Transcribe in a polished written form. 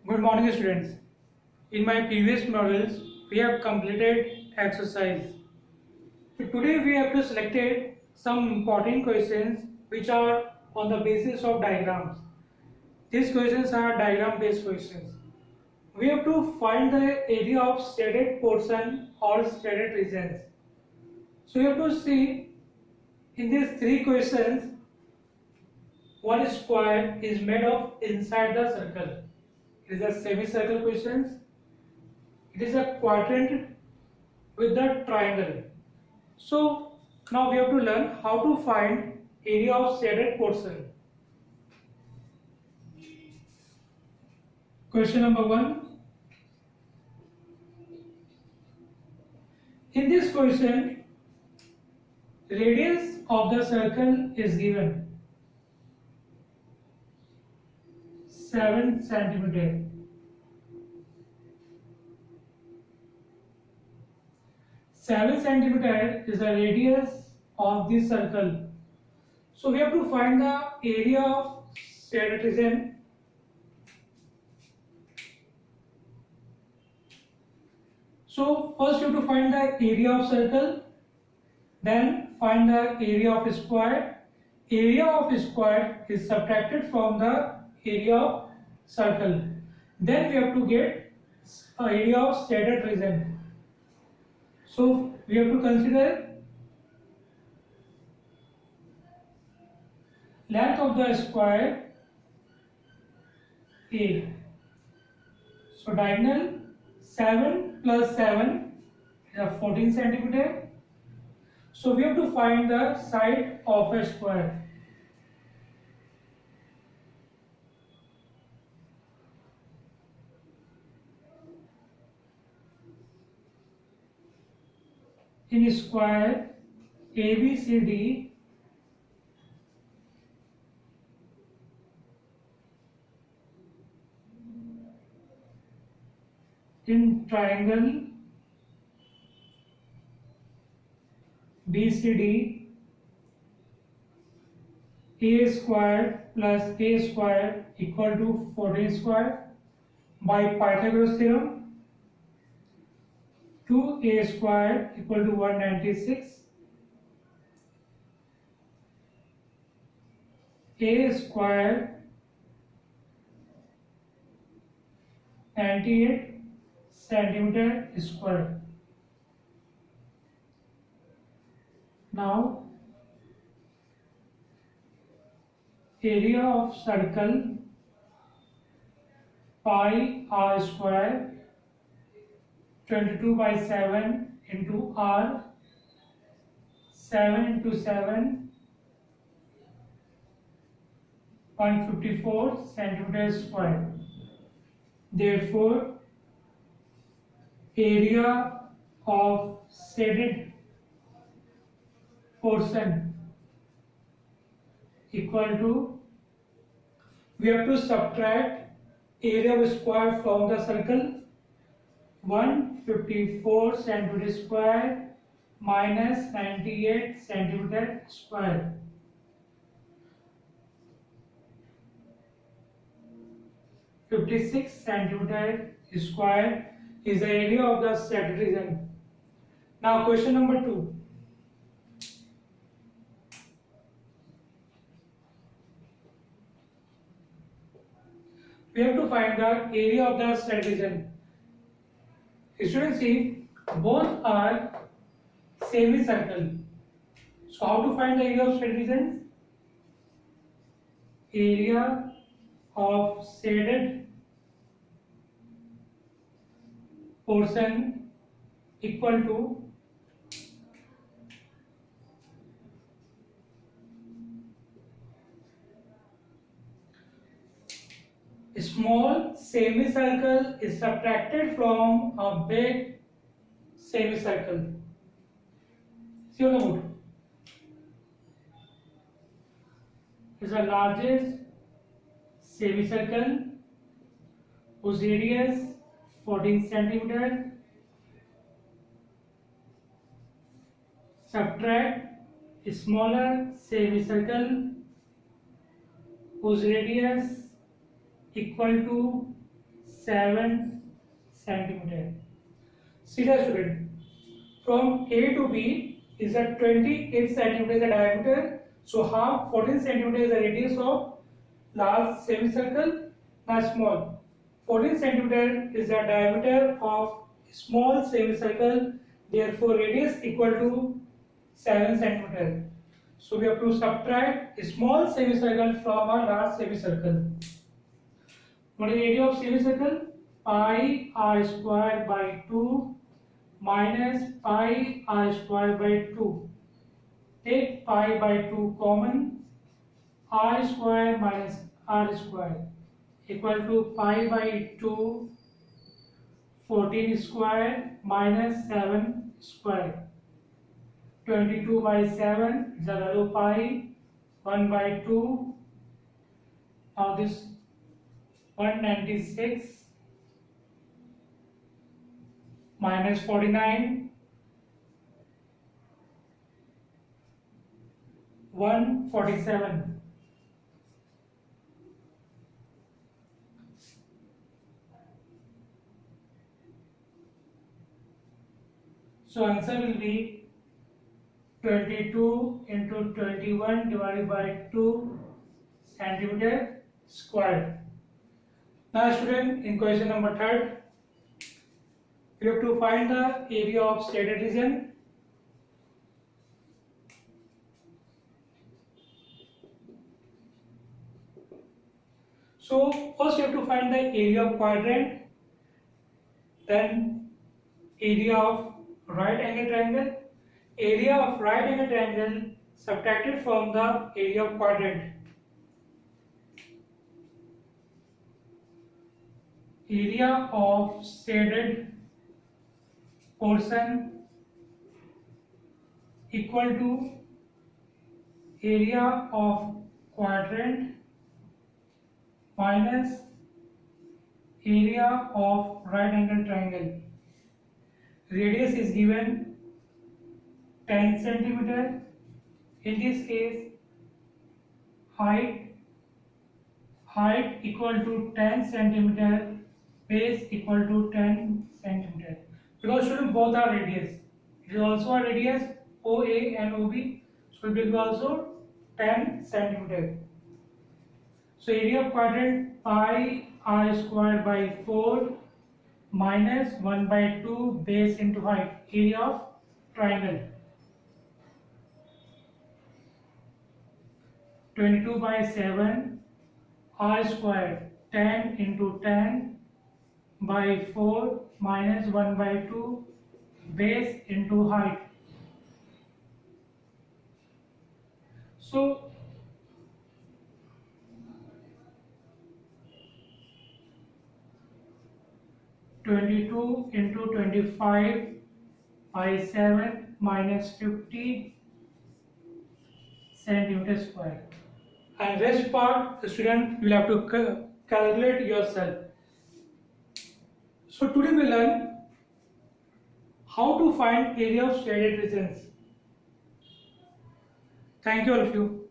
Good morning, students. In my previous models, we have completed exercise. So today we have to selected some important questions which are on the basis of diagrams. These questions are diagram-based questions. We have to find the area of shaded portion or shaded regions. So you have to see in these three questions, one square is made of inside the circle. It is a semicircle questions. It is a quadrant with the triangle. So now we have to learn how to find area of shaded portion. Question number 1. In this question, radius of the circle is given 7 centimeter. 7 centimeter is the radius of this circle. So we have to find the area of shaded region. So first you have to find the area of circle, then find the area of square. Area of square is subtracted from the area of circle. Then we have to get area of shaded region. So we have to consider length of the square A. So diagonal 7 plus 7 is 14 centimeter. So we have to find the side of a square. In square ABCD, in triangle BCD, A square plus A square equal to 14 square. By Pythagoras theorem, 2A square equal to 196. A square 98 centimeter square. Now area of circle pi r square 22 by 7 into r, 7 into 7 154 centimeters square. Therefore area of shaded portion equal to, we have to subtract area of square from the circle, 154 centimeter square minus 98 centimeter square. (56 centimeter square is the area of the shaded region. Now question number 2. We have to find the area of the shaded region. Students, see, both are semicircle. So how to find the area of shaded region? Area of shaded portion equal to small semicircle is subtracted from a big semicircle. See on the board. Is the largest semicircle whose radius 14 centimeter. Subtract smaller semicircle whose radius equal to 7 centimeter. See the student, from A to B is a 28 centimeter diameter. So half 14 centimeter is the radius of large semicircle. Now small 14 centimeter is the diameter of small semicircle. Therefore radius equal to 7 centimeter. So we have to subtract a small semicircle from a large semicircle. What is the area of semicircle? Pi r square by 2 minus pi r square by 2. Take pi by 2 common. R square minus r square equal to pi by 2 14 square minus 7 square. 22 by 7 is the value of pi. 1 by 2. Now this 196 minus 49, 147. So answer will be 22 into 21 divided by 2 centimeter square. Now student, in question number 3, you have to find the area of shaded region. So first you have to find the area of quadrant, then area of right angle triangle. Area of right angle triangle subtracted from the area of quadrant. Area of shaded portion equal to area of quadrant minus area of right angle triangle. Radius is given 10 centimeter. In this case, height equal to 10 centimeter, base equal to 10 centimeter. Because student, both are radius. It is also a radius OA and OB, so it will be also 10 centimeter. So area of quadrant pi r square by 4 minus 1 by 2 base into height. Area of triangle 22 by 7 r square 10 into 10 by 4 minus 1 by 2 base into height. So 22 into 25 by 7 minus 50 centimeter square. And rest part, the student will have to calculate yourself. So today we learn how to find area of shaded regions. Thank you all of you.